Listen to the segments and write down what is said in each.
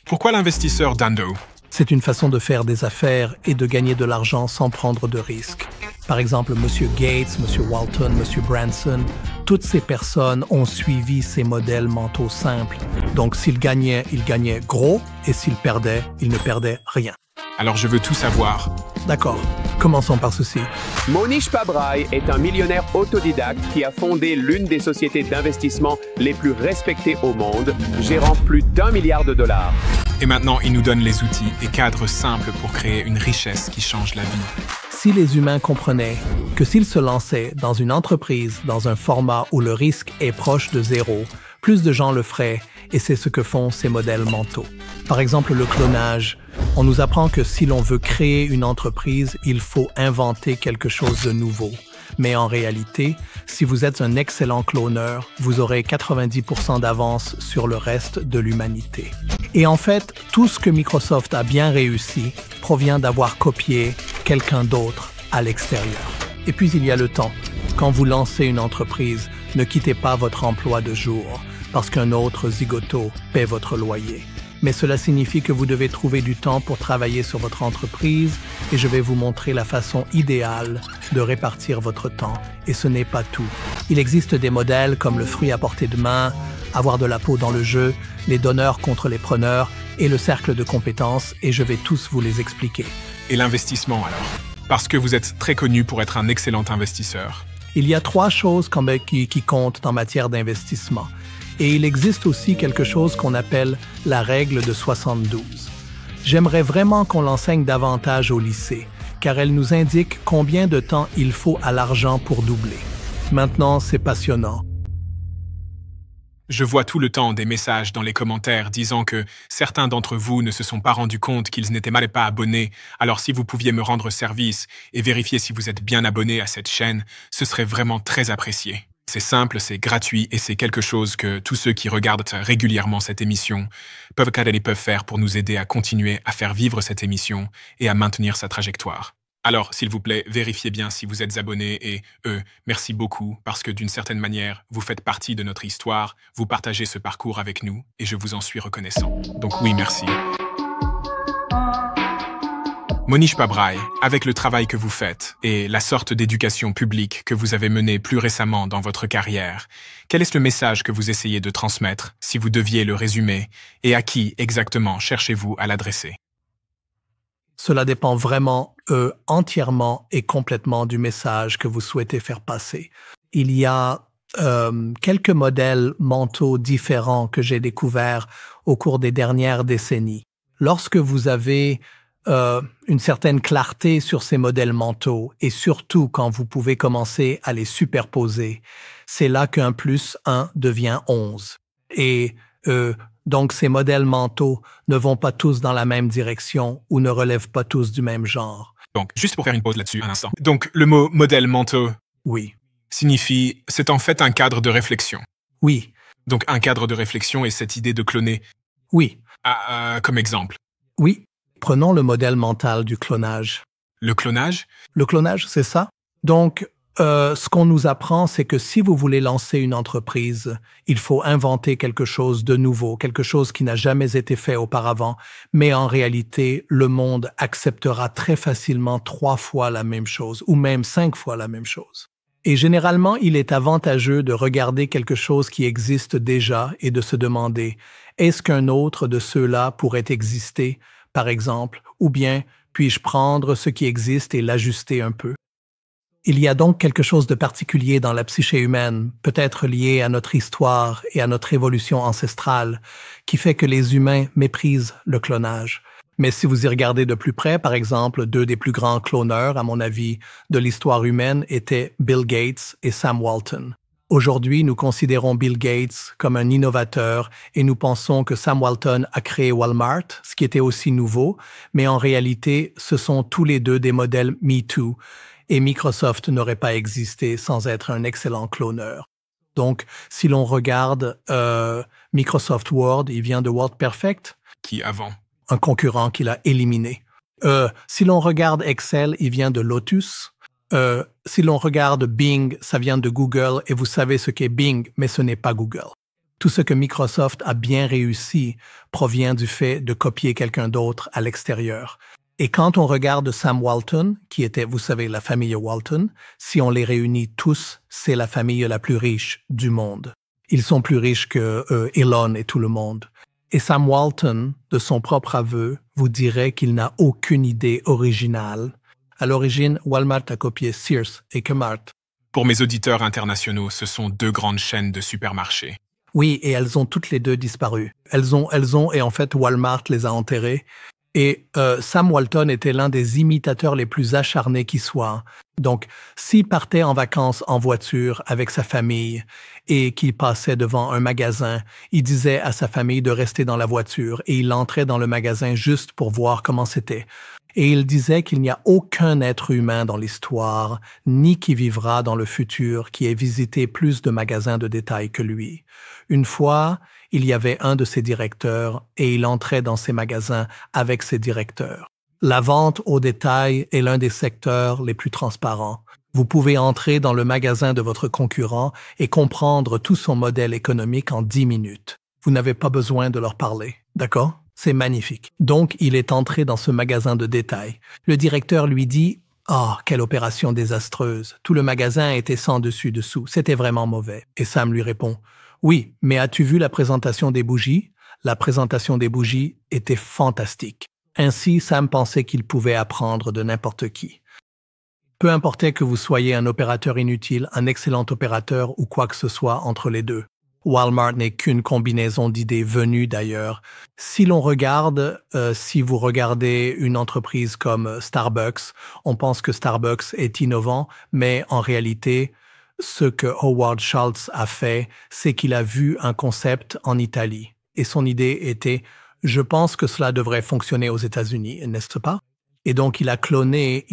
Pourquoi l'investisseur Dando? C'est une façon de faire des affaires et de gagner de l'argent sans prendre de risques. Par exemple, M. Gates, M. Walton, M. Branson, toutes ces personnes ont suivi ces modèles mentaux simples. Donc, s'ils gagnaient gros, et s'ils perdaient, ils ne perdaient rien. Alors je veux tout savoir. D'accord, commençons par ceci. Monish Pabrai est un millionnaire autodidacte qui a fondé l'une des sociétés d'investissement les plus respectées au monde, gérant plus d'1 milliard de dollars. Et maintenant, il nous donne les outils et cadres simples pour créer une richesse qui change la vie. Si les humains comprenaient que s'ils se lançaient dans une entreprise dans un format où le risque est proche de zéro, plus de gens le feraient, et c'est ce que font ces modèles mentaux. Par exemple, le clonage. On nous apprend que si l'on veut créer une entreprise, il faut inventer quelque chose de nouveau. Mais en réalité, si vous êtes un excellent cloneur, vous aurez 90% d'avance sur le reste de l'humanité. Et en fait, tout ce que Microsoft a bien réussi provient d'avoir copié quelqu'un d'autre à l'extérieur. Et puis il y a le temps. Quand vous lancez une entreprise, ne quittez pas votre emploi de jour parce qu'un autre zigoto paie votre loyer. Mais cela signifie que vous devez trouver du temps pour travailler sur votre entreprise et je vais vous montrer la façon idéale de répartir votre temps. Et ce n'est pas tout. Il existe des modèles comme le fruit à portée de main, avoir de la peau dans le jeu, les donneurs contre les preneurs et le cercle de compétences et je vais tous vous les expliquer. Et l'investissement alors? Parce que vous êtes très connu pour être un excellent investisseur. Il y a 3 choses qui comptent en matière d'investissement. Et il existe aussi quelque chose qu'on appelle la règle de 72. J'aimerais vraiment qu'on l'enseigne davantage au lycée, car elle nous indique combien de temps il faut à l'argent pour doubler. Maintenant, c'est passionnant. Je vois tout le temps des messages dans les commentaires disant que certains d'entre vous ne se sont pas rendus compte qu'ils n'étaient mal pas abonnés. Alors si vous pouviez me rendre service et vérifier si vous êtes bien abonné à cette chaîne, ce serait vraiment très apprécié. C'est simple, c'est gratuit et c'est quelque chose que tous ceux qui regardent régulièrement cette émission peuvent faire pour nous aider à continuer à faire vivre cette émission et à maintenir sa trajectoire. Alors, s'il vous plaît, vérifiez bien si vous êtes abonné et merci beaucoup parce que d'une certaine manière, vous faites partie de notre histoire, vous partagez ce parcours avec nous et je vous en suis reconnaissant. Donc oui, merci. Monish Pabrai, avec le travail que vous faites et la sorte d'éducation publique que vous avez menée plus récemment dans votre carrière, quel est le message que vous essayez de transmettre, si vous deviez le résumer, et à qui exactement cherchez-vous à l'adresser? Cela dépend vraiment, entièrement et complètement du message que vous souhaitez faire passer. Il y a quelques modèles mentaux différents que j'ai découverts au cours des dernières décennies. Lorsque vous avez une certaine clarté sur ces modèles mentaux et surtout quand vous pouvez commencer à les superposer, c'est là qu'un plus 1 devient 11. Et donc ces modèles mentaux ne vont pas tous dans la même direction ou ne relèvent pas tous du même genre. Donc, juste pour faire une pause là-dessus un instant. Donc, le mot modèle mentaux Oui. signifie, c'est en fait un cadre de réflexion. Oui. Donc, un cadre de réflexion est cette idée de cloner. Oui. Comme exemple. Oui. Prenons le modèle mental du clonage. Le clonage? Le clonage, c'est ça. Donc, ce qu'on nous apprend, c'est que si vous voulez lancer une entreprise, il faut inventer quelque chose de nouveau, quelque chose qui n'a jamais été fait auparavant. Mais en réalité, le monde acceptera très facilement 3 fois la même chose, ou même 5 fois la même chose. Et généralement, il est avantageux de regarder quelque chose qui existe déjà et de se demander, est-ce qu'un autre de ceux-là pourrait exister, par exemple, ou bien puis-je prendre ce qui existe et l'ajuster un peu? Il y a donc quelque chose de particulier dans la psyché humaine, peut-être lié à notre histoire et à notre évolution ancestrale, qui fait que les humains méprisent le clonage. Mais si vous y regardez de plus près, par exemple, 2 des plus grands cloneurs, à mon avis, de l'histoire humaine étaient Bill Gates et Sam Walton. Aujourd'hui, nous considérons Bill Gates comme un innovateur et nous pensons que Sam Walton a créé Walmart, ce qui était aussi nouveau, mais en réalité, ce sont tous les 2 des modèles Me Too et Microsoft n'aurait pas existé sans être un excellent cloneur. Donc, si l'on regarde Microsoft Word, il vient de WordPerfect. Qui avant? Un concurrent qu'il a éliminé. Si l'on regarde Excel, il vient de Lotus. Si l'on regarde Bing, ça vient de Google et vous savez ce qu'est Bing, mais ce n'est pas Google. Tout ce que Microsoft a bien réussi provient du fait de copier quelqu'un d'autre à l'extérieur. Et quand on regarde Sam Walton, qui était, vous savez, la famille Walton, si on les réunit tous, c'est la famille la plus riche du monde. Ils sont plus riches que Elon et tout le monde. Et Sam Walton, de son propre aveu, vous dirait qu'il n'a aucune idée originale. À l'origine, Walmart a copié Sears et Kmart. Pour mes auditeurs internationaux, ce sont deux grandes chaînes de supermarchés. Oui, et elles ont toutes les deux disparu. Elles ont, et en fait, Walmart les a enterrées. Et Sam Walton était l'un des imitateurs les plus acharnés qui soient. Donc, s'il partait en vacances en voiture avec sa famille et qu'il passait devant un magasin, il disait à sa famille de rester dans la voiture et il entrait dans le magasin juste pour voir comment c'était. Et il disait qu'il n'y a aucun être humain dans l'histoire, ni qui vivra dans le futur, qui ait visité plus de magasins de détail que lui. Une fois, il y avait un de ses directeurs et il entrait dans ces magasins avec ses directeurs. La vente au détail est l'un des secteurs les plus transparents. Vous pouvez entrer dans le magasin de votre concurrent et comprendre tout son modèle économique en 10 minutes. Vous n'avez pas besoin de leur parler, d'accord? C'est magnifique. Donc, il est entré dans ce magasin de détail. Le directeur lui dit « Ah, quelle opération désastreuse. Tout le magasin était sans dessus-dessous. C'était vraiment mauvais. » Et Sam lui répond « Oui, mais as-tu vu la présentation des bougies? La présentation des bougies était fantastique. » Ainsi, Sam pensait qu'il pouvait apprendre de n'importe qui. Peu importait que vous soyez un opérateur inutile, un excellent opérateur ou quoi que ce soit entre les deux. Walmart n'est qu'une combinaison d'idées venues d'ailleurs. Si l'on regarde, si vous regardez une entreprise comme Starbucks, on pense que Starbucks est innovant, mais en réalité, ce que Howard Schultz a fait, c'est qu'il a vu un concept en Italie. Et son idée était « Je pense que cela devrait fonctionner aux États-Unis, n'est-ce pas ?» Et donc, il a cloné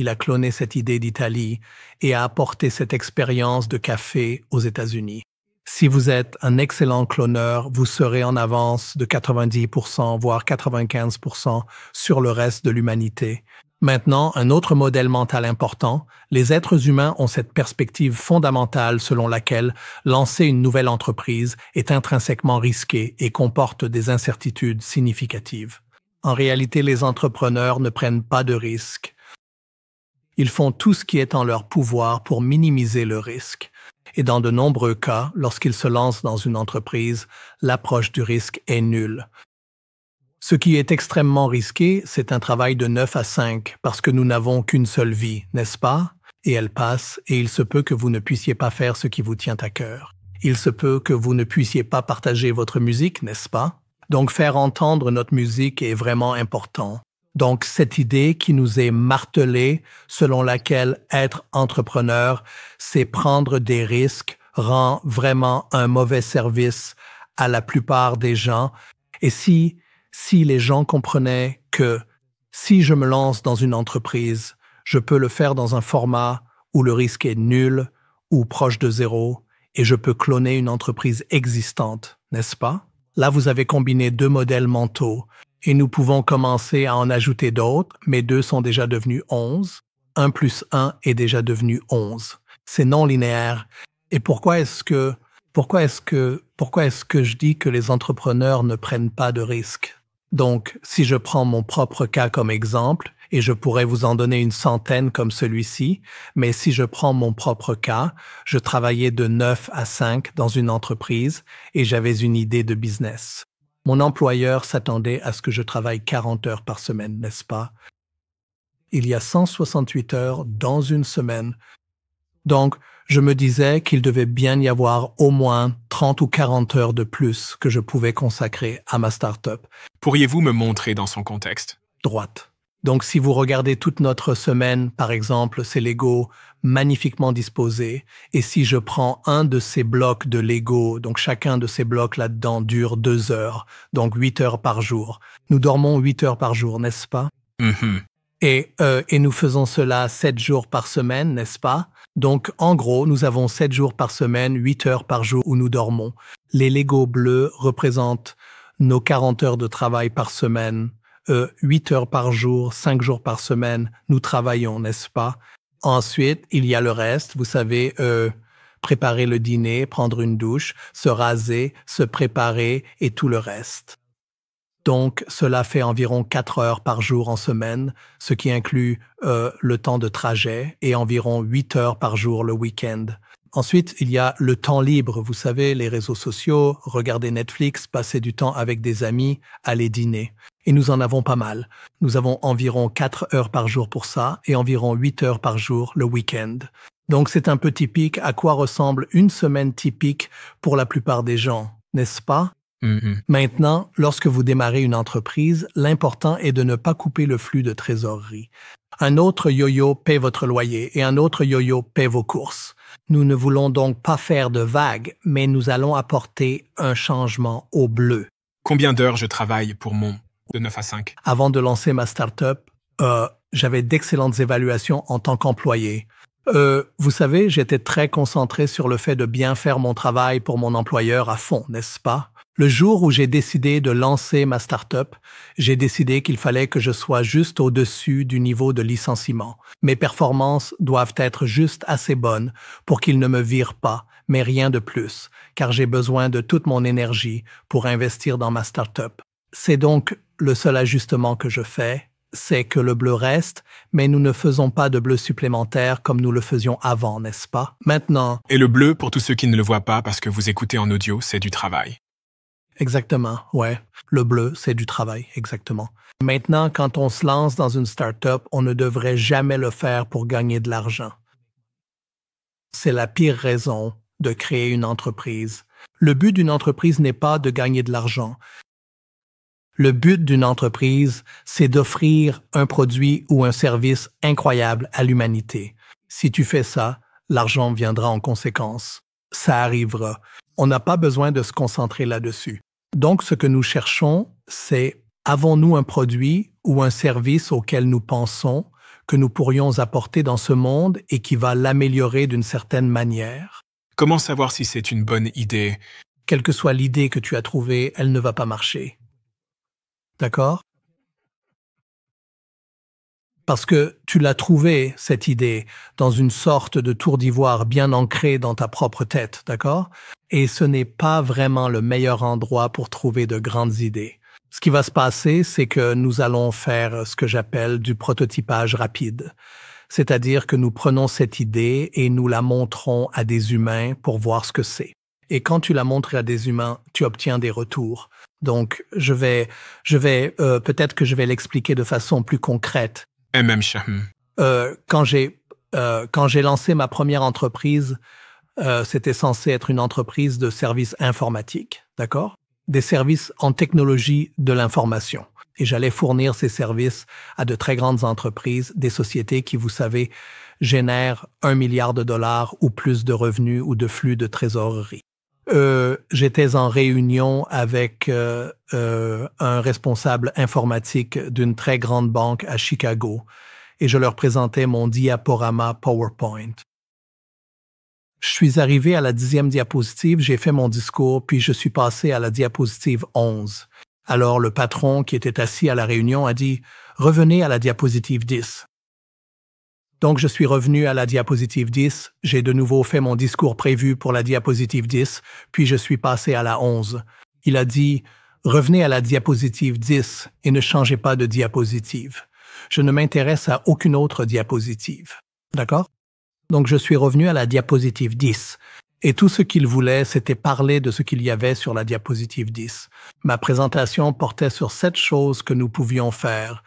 cette idée d'Italie et a apporté cette expérience de café aux États-Unis. Si vous êtes un excellent cloneur, vous serez en avance de 90%, voire 95% sur le reste de l'humanité. Maintenant, un autre modèle mental important, les êtres humains ont cette perspective fondamentale selon laquelle lancer une nouvelle entreprise est intrinsèquement risqué et comporte des incertitudes significatives. En réalité, les entrepreneurs ne prennent pas de risques. Ils font tout ce qui est en leur pouvoir pour minimiser le risque. Et dans de nombreux cas, lorsqu'ils se lancent dans une entreprise, l'approche du risque est nulle. Ce qui est extrêmement risqué, c'est un travail de 9 à 5, parce que nous n'avons qu'une seule vie, n'est-ce pas? Et elle passe, et il se peut que vous ne puissiez pas faire ce qui vous tient à cœur. Il se peut que vous ne puissiez pas partager votre musique, n'est-ce pas? Donc faire entendre notre musique est vraiment important. Donc cette idée qui nous est martelée, selon laquelle être entrepreneur, c'est prendre des risques, rend vraiment un mauvais service à la plupart des gens. Et si les gens comprenaient que si je me lance dans une entreprise, je peux le faire dans un format où le risque est nul ou proche de zéro et je peux cloner une entreprise existante, n'est-ce pas? Là, vous avez combiné deux modèles mentaux et nous pouvons commencer à en ajouter d'autres, mais 2 sont déjà devenus 11. 1 plus 1 est déjà devenu 11. C'est non linéaire. Et pourquoi est-ce que je dis que les entrepreneurs ne prennent pas de risques? Donc, si je prends mon propre cas comme exemple, et je pourrais vous en donner une centaine comme celui-ci, mais si je prends mon propre cas, je travaillais de 9 à 5 dans une entreprise et j'avais une idée de business. Mon employeur s'attendait à ce que je travaille 40 heures par semaine, n'est-ce pas? Il y a 168 heures dans une semaine. Donc, je me disais qu'il devait bien y avoir au moins 30 ou 40 heures de plus que je pouvais consacrer à ma start-up. Pourriez-vous me montrer dans son contexte? Droite. Donc, si vous regardez toute notre semaine, par exemple, c'est Lego magnifiquement disposé. Et si je prends un de ces blocs de Lego, donc chacun de ces blocs là-dedans dure 2 heures, donc 8 heures par jour. Nous dormons 8 heures par jour, n'est-ce pas? Et nous faisons cela 7 jours par semaine, n'est-ce pas? Donc, en gros, nous avons 7 jours par semaine, 8 heures par jour où nous dormons. Les Lego bleus représentent nos 40 heures de travail par semaine. 8 heures par jour, 5 jours par semaine, nous travaillons, n'est-ce pas? Ensuite, il y a le reste, vous savez, préparer le dîner, prendre une douche, se raser, se préparer et tout le reste. Donc, cela fait environ 4 heures par jour en semaine, ce qui inclut le temps de trajet et environ 8 heures par jour le week-end. Ensuite, il y a le temps libre, vous savez, les réseaux sociaux, regarder Netflix, passer du temps avec des amis, aller dîner. Et nous en avons pas mal. Nous avons environ 4 heures par jour pour ça et environ 8 heures par jour le week-end. Donc, c'est un peu typique à quoi ressemble une semaine typique pour la plupart des gens, n'est-ce pas? Maintenant, lorsque vous démarrez une entreprise, l'important est de ne pas couper le flux de trésorerie. Un autre yo-yo paie votre loyer et un autre yo-yo paie vos courses. Nous ne voulons donc pas faire de vagues, mais nous allons apporter un changement au bleu. Combien d'heures je travaille pour mon de 9 à 5? Avant de lancer ma start-up, j'avais d'excellentes évaluations en tant qu'employé. Vous savez, j'étais très concentré sur le fait de bien faire mon travail pour mon employeur à fond, n'est-ce pas? Le jour où j'ai décidé de lancer ma start-up, j'ai décidé qu'il fallait que je sois juste au-dessus du niveau de licenciement. Mes performances doivent être juste assez bonnes pour qu'ils ne me virent pas, mais rien de plus, car j'ai besoin de toute mon énergie pour investir dans ma start-up. C'est donc le seul ajustement que je fais, c'est que le bleu reste, mais nous ne faisons pas de bleu supplémentaire comme nous le faisions avant, n'est-ce pas? Maintenant... Et le bleu, pour tous ceux qui ne le voient pas parce que vous écoutez en audio, c'est du travail. Exactement, ouais. Le bleu, c'est du travail, exactement. Maintenant, quand on se lance dans une start-up, on ne devrait jamais le faire pour gagner de l'argent. C'est la pire raison de créer une entreprise. Le but d'une entreprise n'est pas de gagner de l'argent. Le but d'une entreprise, c'est d'offrir un produit ou un service incroyable à l'humanité. Si tu fais ça, l'argent viendra en conséquence. Ça arrivera. On n'a pas besoin de se concentrer là-dessus. Donc, ce que nous cherchons, c'est avons-nous un produit ou un service auquel nous pensons que nous pourrions apporter dans ce monde et qui va l'améliorer d'une certaine manière? Comment savoir si c'est une bonne idée? Quelle que soit l'idée que tu as trouvée, elle ne va pas marcher. D'accord? Parce que tu l'as trouvée, cette idée, dans une sorte de tour d'ivoire bien ancrée dans ta propre tête, d'accord? Et ce n'est pas vraiment le meilleur endroit pour trouver de grandes idées. Ce qui va se passer, c'est que nous allons faire ce que j'appelle du prototypage rapide. C'est-à-dire que nous prenons cette idée et nous la montrons à des humains pour voir ce que c'est. Et quand tu la montres à des humains, tu obtiens des retours. Donc, peut-être que je vais l'expliquer de façon plus concrète. Quand j'ai lancé ma première entreprise, c'était censé être une entreprise de services informatiques, d'accord? Des services en technologie de l'information. Et j'allais fournir ces services à de très grandes entreprises, des sociétés qui, vous savez, génèrent 1 milliard de dollars ou plus de revenus ou de flux de trésorerie. J'étais en réunion avec un responsable informatique d'une très grande banque à Chicago et je leur présentais mon diaporama PowerPoint. Je suis arrivé à la 10e diapositive, j'ai fait mon discours, puis je suis passé à la diapositive 11. Alors le patron qui était assis à la réunion a dit « Revenez à la diapositive 10 ». Donc, je suis revenu à la diapositive 10, j'ai de nouveau fait mon discours prévu pour la diapositive 10, puis je suis passé à la 11. Il a dit « Revenez à la diapositive 10 et ne changez pas de diapositive. Je ne m'intéresse à aucune autre diapositive. » D'accord? Donc, je suis revenu à la diapositive 10. Et tout ce qu'il voulait, c'était parler de ce qu'il y avait sur la diapositive 10. Ma présentation portait sur 7 choses que nous pouvions faire.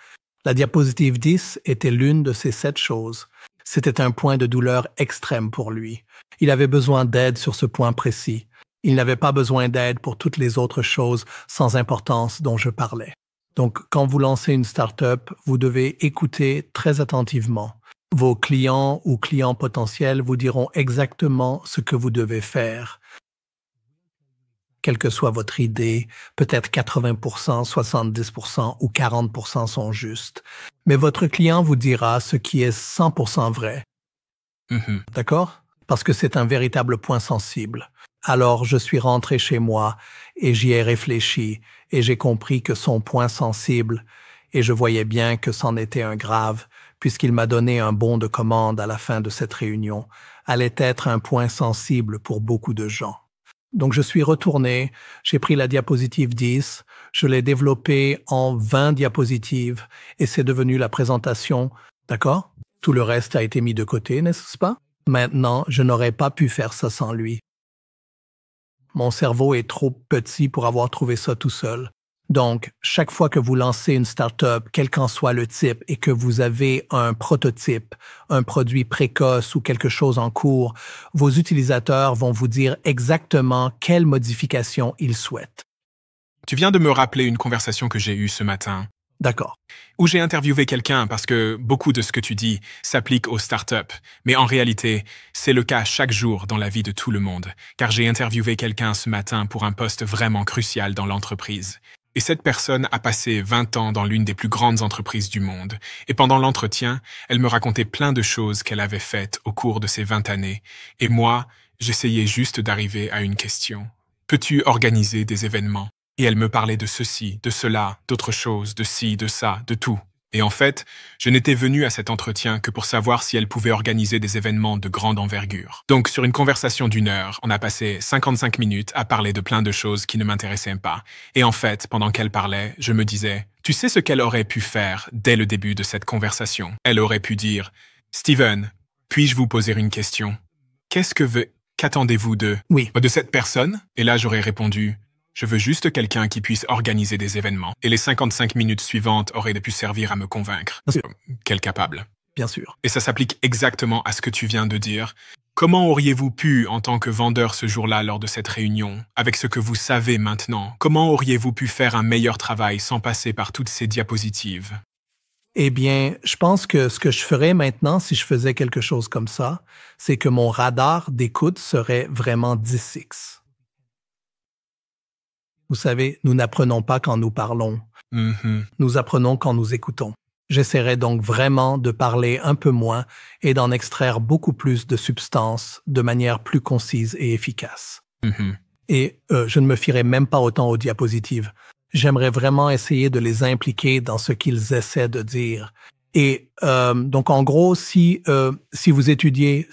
La diapositive 10 était l'une de ces 7 choses. C'était un point de douleur extrême pour lui. Il avait besoin d'aide sur ce point précis. Il n'avait pas besoin d'aide pour toutes les autres choses sans importance dont je parlais. Donc, quand vous lancez une start-up, vous devez écouter très attentivement. Vos clients ou clients potentiels vous diront exactement ce que vous devez faire. Quelle que soit votre idée, peut-être 80%, 70% ou 40% sont justes. Mais votre client vous dira ce qui est 100% vrai. D'accord? Parce que c'est un véritable point sensible. Alors, je suis rentré chez moi et j'y ai réfléchi et j'ai compris que son point sensible, et je voyais bien que c'en était un grave, puisqu'il m'a donné un bon de commande à la fin de cette réunion, allait être un point sensible pour beaucoup de gens. Donc, je suis retourné, j'ai pris la diapositive 10, je l'ai développée en 20 diapositives et c'est devenu la présentation, d'accord? Tout le reste a été mis de côté, n'est-ce pas? Maintenant, je n'aurais pas pu faire ça sans lui. Mon cerveau est trop petit pour avoir trouvé ça tout seul. Donc, chaque fois que vous lancez une start-up, quel qu'en soit le type, et que vous avez un prototype, un produit précoce ou quelque chose en cours, vos utilisateurs vont vous dire exactement quelles modifications ils souhaitent. Tu viens de me rappeler une conversation que j'ai eue ce matin, D'accord. où j'ai interviewé quelqu'un parce que beaucoup de ce que tu dis s'applique aux startups. Mais en réalité, c'est le cas chaque jour dans la vie de tout le monde, car j'ai interviewé quelqu'un ce matin pour un poste vraiment crucial dans l'entreprise. Et cette personne a passé 20 ans dans l'une des plus grandes entreprises du monde. Et pendant l'entretien, elle me racontait plein de choses qu'elle avait faites au cours de ces 20 années. Et moi, j'essayais juste d'arriver à une question. Peux-tu organiser des événements? Et elle me parlait de ceci, de cela, d'autres choses, de ci, de ça, de tout. Et en fait, je n'étais venu à cet entretien que pour savoir si elle pouvait organiser des événements de grande envergure. Donc, sur une conversation d'1 heure, on a passé 55 minutes à parler de plein de choses qui ne m'intéressaient pas. Et en fait, pendant qu'elle parlait, je me disais, tu sais ce qu'elle aurait pu faire dès le début de cette conversation? Elle aurait pu dire, Steven, puis-je vous poser une question? Qu'attendez-vous de cette personne? Et là, j'aurais répondu, je veux juste quelqu'un qui puisse organiser des événements. Et les 55 minutes suivantes auraient pu servir à me convaincre. Quel capable. Bien sûr. Et ça s'applique exactement à ce que tu viens de dire. Comment auriez-vous pu, en tant que vendeur ce jour-là lors de cette réunion, avec ce que vous savez maintenant, comment auriez-vous pu faire un meilleur travail sans passer par toutes ces diapositives? Eh bien, je pense que ce que je ferais maintenant, si je faisais quelque chose comme ça, c'est que mon radar d'écoute serait vraiment 10x. Vous savez, nous n'apprenons pas quand nous parlons. Nous apprenons quand nous écoutons. J'essaierai donc vraiment de parler un peu moins et d'en extraire beaucoup plus de substance de manière plus concise et efficace. Et je ne me fierai même pas autant aux diapositives. J'aimerais vraiment essayer de les impliquer dans ce qu'ils essaient de dire. Et donc, en gros, si vous étudiez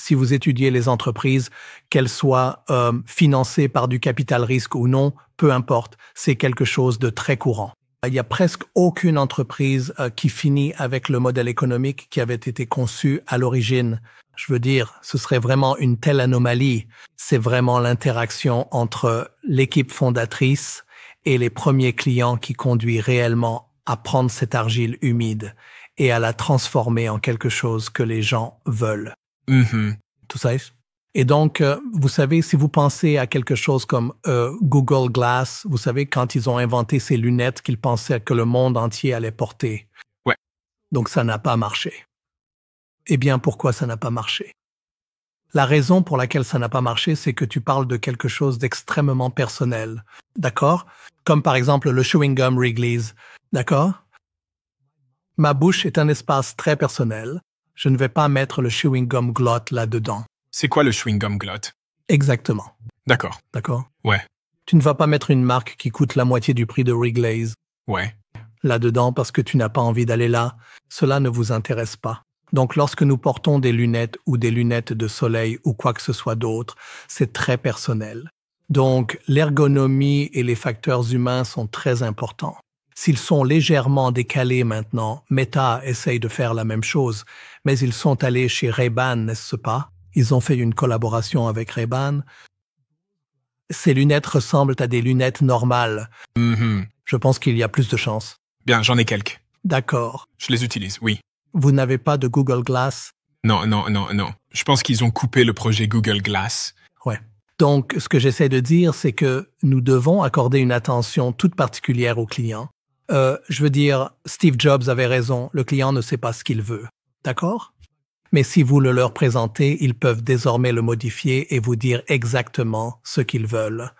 les entreprises, qu'elles soient financées par du capital risque ou non, peu importe, c'est quelque chose de très courant. Il n'y a presque aucune entreprise qui finit avec le modèle économique qui avait été conçu à l'origine. Je veux dire, ce serait vraiment une telle anomalie. C'est vraiment l'interaction entre l'équipe fondatrice et les premiers clients qui conduit réellement à prendre cette argile humide et à la transformer en quelque chose que les gens veulent. Tout ça. Et donc, vous savez, si vous pensez à quelque chose comme Google Glass, vous savez, quand ils ont inventé ces lunettes qu'ils pensaient que le monde entier allait porter. Ouais. Donc, ça n'a pas marché. Eh bien, pourquoi ça n'a pas marché? La raison pour laquelle ça n'a pas marché, c'est que tu parles de quelque chose d'extrêmement personnel. D'accord? Comme par exemple le chewing gum Wrigley's. D'accord? Ma bouche est un espace très personnel. Je ne vais pas mettre le chewing gum Glot là-dedans. C'est quoi le chewing gum Glot? Exactement. D'accord. D'accord? Ouais. Tu ne vas pas mettre une marque qui coûte la moitié du prix de Wrigley's. Ouais. Là-dedans parce que tu n'as pas envie d'aller là. Cela ne vous intéresse pas. Donc, lorsque nous portons des lunettes ou des lunettes de soleil ou quoi que ce soit d'autre, c'est très personnel. Donc, l'ergonomie et les facteurs humains sont très importants. S'ils sont légèrement décalés maintenant, Meta essaye de faire la même chose, mais ils sont allés chez Ray-Ban, n'est-ce pas? Ils ont fait une collaboration avec Ray-Ban. Ces lunettes ressemblent à des lunettes normales. Je pense qu'il y a plus de chances. Bien, j'en ai quelques. D'accord. Je les utilise, oui. Vous n'avez pas de Google Glass? Non. Je pense qu'ils ont coupé le projet Google Glass. Ouais. Donc, ce que j'essaie de dire, c'est que nous devons accorder une attention toute particulière aux clients. Je veux dire, Steve Jobs avait raison, le client ne sait pas ce qu'il veut. D'accord? Mais si vous le leur présentez, ils peuvent désormais le modifier et vous dire exactement ce qu'ils veulent.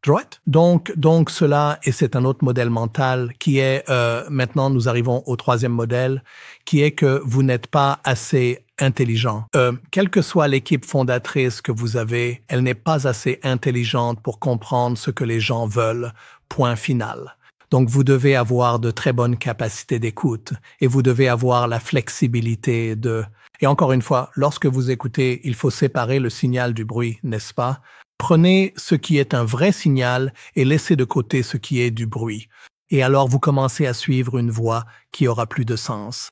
Right? Donc cela, et c'est un autre modèle mental qui est, maintenant nous arrivons au troisième modèle, qui est que vous n'êtes pas assez intelligent. Quelle que soit l'équipe fondatrice que vous avez, elle n'est pas assez intelligente pour comprendre ce que les gens veulent. Point final. Donc, vous devez avoir de très bonnes capacités d'écoute et vous devez avoir la flexibilité de... Et encore une fois, lorsque vous écoutez, il faut séparer le signal du bruit, n'est-ce pas? Prenez ce qui est un vrai signal et laissez de côté ce qui est du bruit. Et alors, vous commencez à suivre une voix qui aura plus de sens.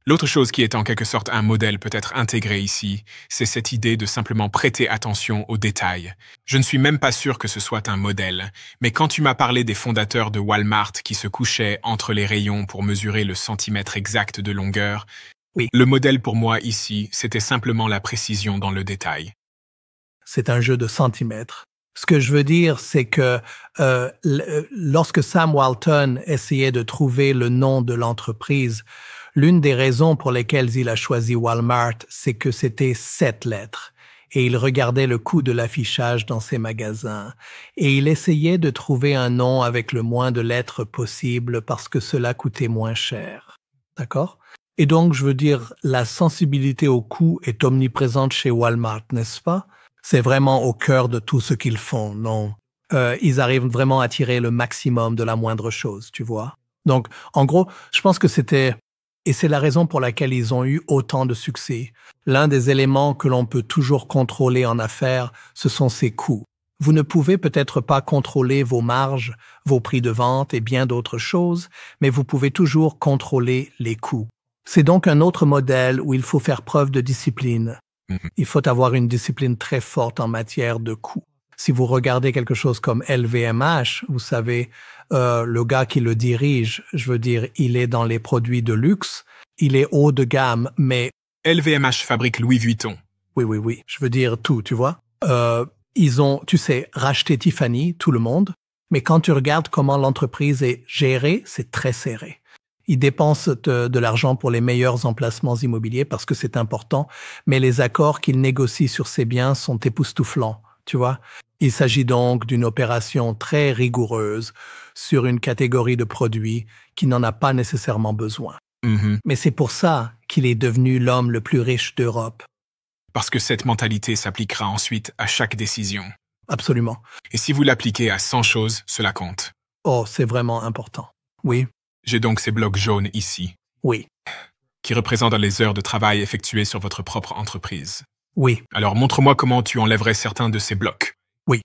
L'autre chose qui est en quelque sorte un modèle peut-être intégré ici, c'est cette idée de simplement prêter attention aux détails. Je ne suis même pas sûr que ce soit un modèle, mais quand tu m'as parlé des fondateurs de Walmart qui se couchaient entre les rayons pour mesurer le centimètre exact de longueur, oui, le modèle pour moi ici, c'était simplement la précision dans le détail. C'est un jeu de centimètres. Ce que je veux dire, c'est que lorsque Sam Walton essayait de trouver le nom de l'entreprise, l'une des raisons pour lesquelles il a choisi Walmart, c'est que c'était 7 lettres. Et il regardait le coût de l'affichage dans ses magasins. Et il essayait de trouver un nom avec le moins de lettres possible parce que cela coûtait moins cher. D'accord? Et donc, je veux dire, la sensibilité au coût est omniprésente chez Walmart, n'est-ce pas? C'est vraiment au cœur de tout ce qu'ils font, non? Ils arrivent vraiment à tirer le maximum de la moindre chose, tu vois? Donc, en gros, je pense que c'était... Et c'est la raison pour laquelle ils ont eu autant de succès. L'un des éléments que l'on peut toujours contrôler en affaires, ce sont ses coûts. Vous ne pouvez peut-être pas contrôler vos marges, vos prix de vente et bien d'autres choses, mais vous pouvez toujours contrôler les coûts. C'est donc un autre modèle où il faut faire preuve de discipline. Il faut avoir une discipline très forte en matière de coûts. Si vous regardez quelque chose comme LVMH, vous savez, le gars qui le dirige, je veux dire, il est dans les produits de luxe, il est haut de gamme, mais... LVMH fabrique Louis Vuitton. Oui, je veux dire tout, tu vois. Ils ont, tu sais, racheté Tiffany, tout le monde, mais quand tu regardes comment l'entreprise est gérée, c'est très serré. Ils dépensent de l'argent pour les meilleurs emplacements immobiliers parce que c'est important, mais les accords qu'ils négocient sur ces biens sont époustouflants, tu vois. Il s'agit donc d'une opération très rigoureuse sur une catégorie de produits qui n'en a pas nécessairement besoin. Mais c'est pour ça qu'il est devenu l'homme le plus riche d'Europe. Parce que cette mentalité s'appliquera ensuite à chaque décision. Absolument. Et si vous l'appliquez à 100 choses, cela compte. Oh, c'est vraiment important. Oui. J'ai donc ces blocs jaunes ici. Oui. Qui représentent les heures de travail effectuées sur votre propre entreprise. Oui. Alors montre-moi comment tu enlèverais certains de ces blocs. Oui.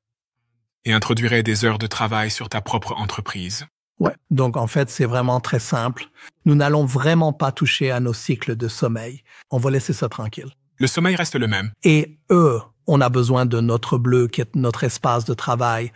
Et introduirais des heures de travail sur ta propre entreprise. Ouais. Donc en fait, c'est vraiment très simple. Nous n'allons vraiment pas toucher à nos cycles de sommeil. On va laisser ça tranquille. Le sommeil reste le même. Et on a besoin de notre bleu qui est notre espace de travail.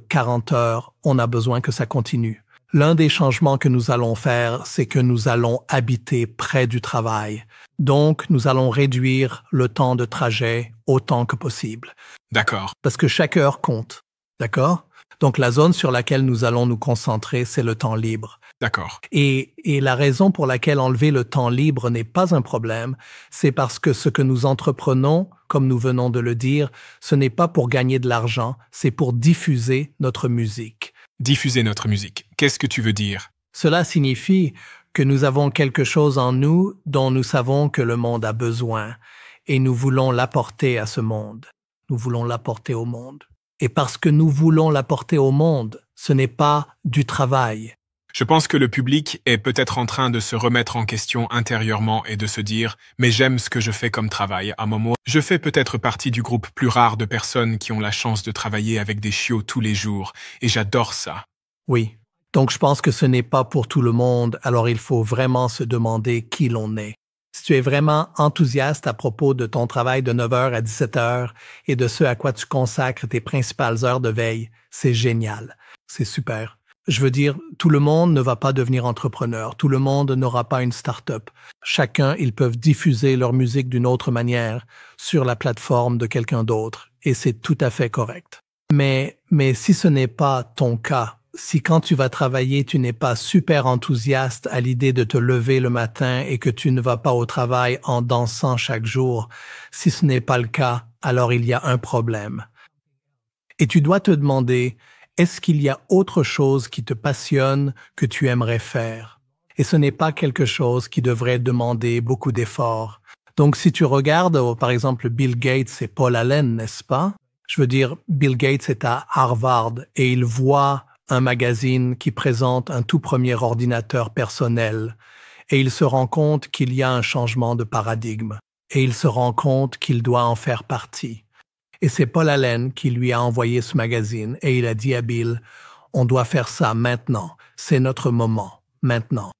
40 heures, on a besoin que ça continue. L'un des changements que nous allons faire, c'est que nous allons habiter près du travail. Donc, nous allons réduire le temps de trajet autant que possible. D'accord. Parce que chaque heure compte. D'accord? Donc, la zone sur laquelle nous allons nous concentrer, c'est le temps libre. D'accord. Et la raison pour laquelle enlever le temps libre n'est pas un problème, c'est parce que ce que nous entreprenons, comme nous venons de le dire, ce n'est pas pour gagner de l'argent, c'est pour diffuser notre musique. Diffuser notre musique. Qu'est-ce que tu veux dire? Cela signifie que nous avons quelque chose en nous dont nous savons que le monde a besoin et nous voulons l'apporter à ce monde. Nous voulons l'apporter au monde. Et parce que nous voulons l'apporter au monde, ce n'est pas du travail. Je pense que le public est peut-être en train de se remettre en question intérieurement et de se dire « mais j'aime ce que je fais comme travail à un moment. Je fais peut-être partie du groupe plus rare de personnes qui ont la chance de travailler avec des chiots tous les jours et j'adore ça. » Oui. Donc je pense que ce n'est pas pour tout le monde, alors il faut vraiment se demander qui l'on est. Si tu es vraiment enthousiaste à propos de ton travail de 9h à 17h et de ce à quoi tu consacres tes principales heures de veille, c'est génial. C'est super. Je veux dire, tout le monde ne va pas devenir entrepreneur. Tout le monde n'aura pas une start-up. Chacun, ils peuvent diffuser leur musique d'une autre manière sur la plateforme de quelqu'un d'autre. Et c'est tout à fait correct. Mais si ce n'est pas ton cas, si quand tu vas travailler, tu n'es pas super enthousiaste à l'idée de te lever le matin et que tu ne vas pas au travail en dansant chaque jour, si ce n'est pas le cas, alors il y a un problème. Et tu dois te demander, est-ce qu'il y a autre chose qui te passionne que tu aimerais faire? Et ce n'est pas quelque chose qui devrait demander beaucoup d'efforts. Donc si tu regardes, par exemple, Bill Gates et Paul Allen, n'est-ce pas? Je veux dire, Bill Gates est à Harvard et il voit un magazine qui présente un tout premier ordinateur personnel, et il se rend compte qu'il y a un changement de paradigme, et il se rend compte qu'il doit en faire partie. Et c'est Paul Allen qui lui a envoyé ce magazine, et il a dit à Bill, « On doit faire ça maintenant, c'est notre moment, maintenant. »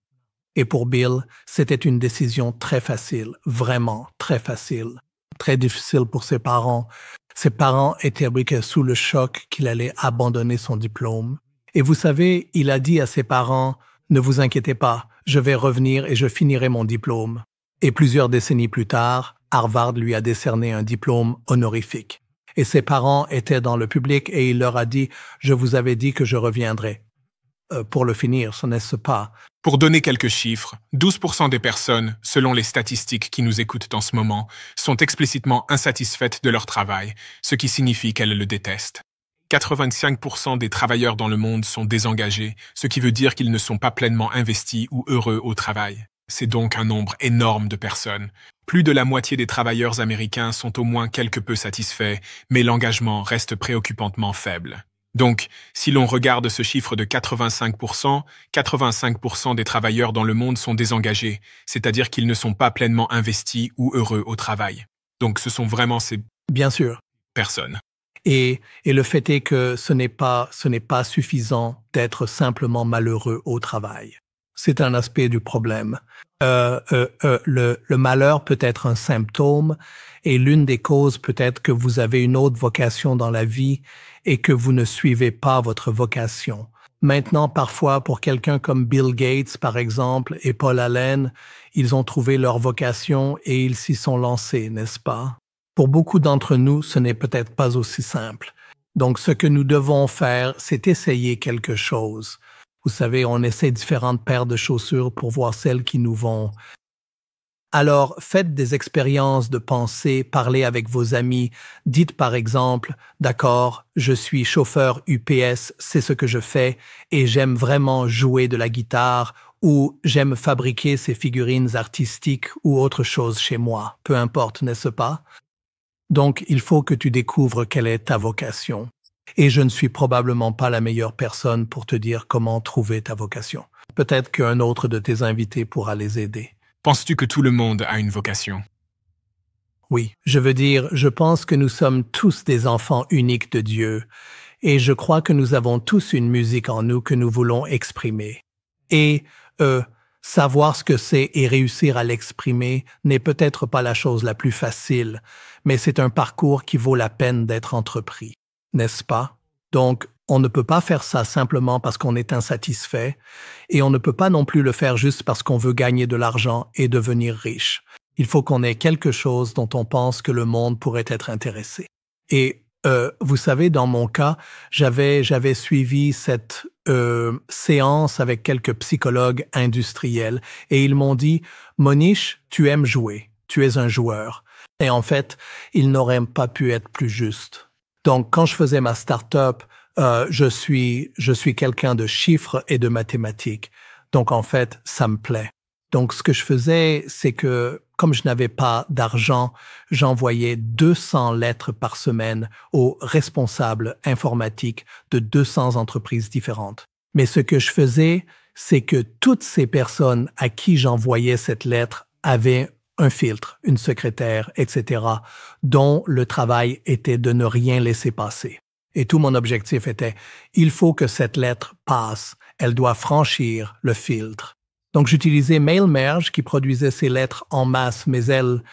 Et pour Bill, c'était une décision très facile, vraiment très facile, très difficile pour ses parents. Ses parents étaient sous le choc qu'il allait abandonner son diplôme. Et vous savez, il a dit à ses parents, « Ne vous inquiétez pas, je vais revenir et je finirai mon diplôme. » Et plusieurs décennies plus tard, Harvard lui a décerné un diplôme honorifique. Et ses parents étaient dans le public et il leur a dit « Je vous avais dit que je reviendrai. » Pour le finir, ce n'est-ce pas? Pour donner quelques chiffres, 12% des personnes, selon les statistiques qui nous écoutent en ce moment, sont explicitement insatisfaites de leur travail, ce qui signifie qu'elles le détestent. 85% des travailleurs dans le monde sont désengagés, ce qui veut dire qu'ils ne sont pas pleinement investis ou heureux au travail. C'est donc un nombre énorme de personnes. Plus de la moitié des travailleurs américains sont au moins quelque peu satisfaits, mais l'engagement reste préoccupantement faible. Donc, si l'on regarde ce chiffre de 85%, 85% des travailleurs dans le monde sont désengagés, c'est-à-dire qu'ils ne sont pas pleinement investis ou heureux au travail. Donc, ce sont vraiment ces Bien sûr. personnes. Et le fait est que ce n'est pas suffisant d'être simplement malheureux au travail. C'est un aspect du problème. Le malheur peut être un symptôme et l'une des causes peut être que vous avez une autre vocation dans la vie et que vous ne suivez pas votre vocation. Maintenant, parfois, pour quelqu'un comme Bill Gates, par exemple, et Paul Allen, ils ont trouvé leur vocation et ils s'y sont lancés, n'est-ce pas? Pour beaucoup d'entre nous, ce n'est peut-être pas aussi simple. Donc, ce que nous devons faire, c'est essayer quelque chose. Vous savez, on essaie différentes paires de chaussures pour voir celles qui nous vont. Alors, faites des expériences de pensée, parlez avec vos amis. Dites par exemple, « D'accord, je suis chauffeur UPS, c'est ce que je fais, et j'aime vraiment jouer de la guitare, ou j'aime fabriquer ces figurines artistiques ou autre chose chez moi, peu importe, n'est-ce pas? » Donc, il faut que tu découvres quelle est ta vocation. Et je ne suis probablement pas la meilleure personne pour te dire comment trouver ta vocation. Peut-être qu'un autre de tes invités pourra les aider. Penses-tu que tout le monde a une vocation? Oui, je veux dire, je pense que nous sommes tous des enfants uniques de Dieu, et je crois que nous avons tous une musique en nous que nous voulons exprimer. Et savoir ce que c'est et réussir à l'exprimer n'est peut-être pas la chose la plus facile, mais c'est un parcours qui vaut la peine d'être entrepris, n'est-ce pas? Donc, on ne peut pas faire ça simplement parce qu'on est insatisfait, et on ne peut pas non plus le faire juste parce qu'on veut gagner de l'argent et devenir riche. Il faut qu'on ait quelque chose dont on pense que le monde pourrait être intéressé. Et vous savez, dans mon cas, j'avais suivi cette séance avec quelques psychologues industriels, et ils m'ont dit « Monish, tu aimes jouer, tu es un joueur. » Et en fait, ils n'auraient pas pu être plus justes. Donc, quand je faisais ma start-up, je suis quelqu'un de chiffres et de mathématiques. Donc, en fait, ça me plaît. Donc, ce que je faisais, c'est que, comme je n'avais pas d'argent, j'envoyais 200 lettres par semaine aux responsables informatiques de 200 entreprises différentes. Mais ce que je faisais, c'est que toutes ces personnes à qui j'envoyais cette lettre avaient un filtre, une secrétaire, etc., dont le travail était de ne rien laisser passer. Et tout mon objectif était, il faut que cette lettre passe, elle doit franchir le filtre. Donc j'utilisais MailMerge qui produisait ces lettres en masse, mais elles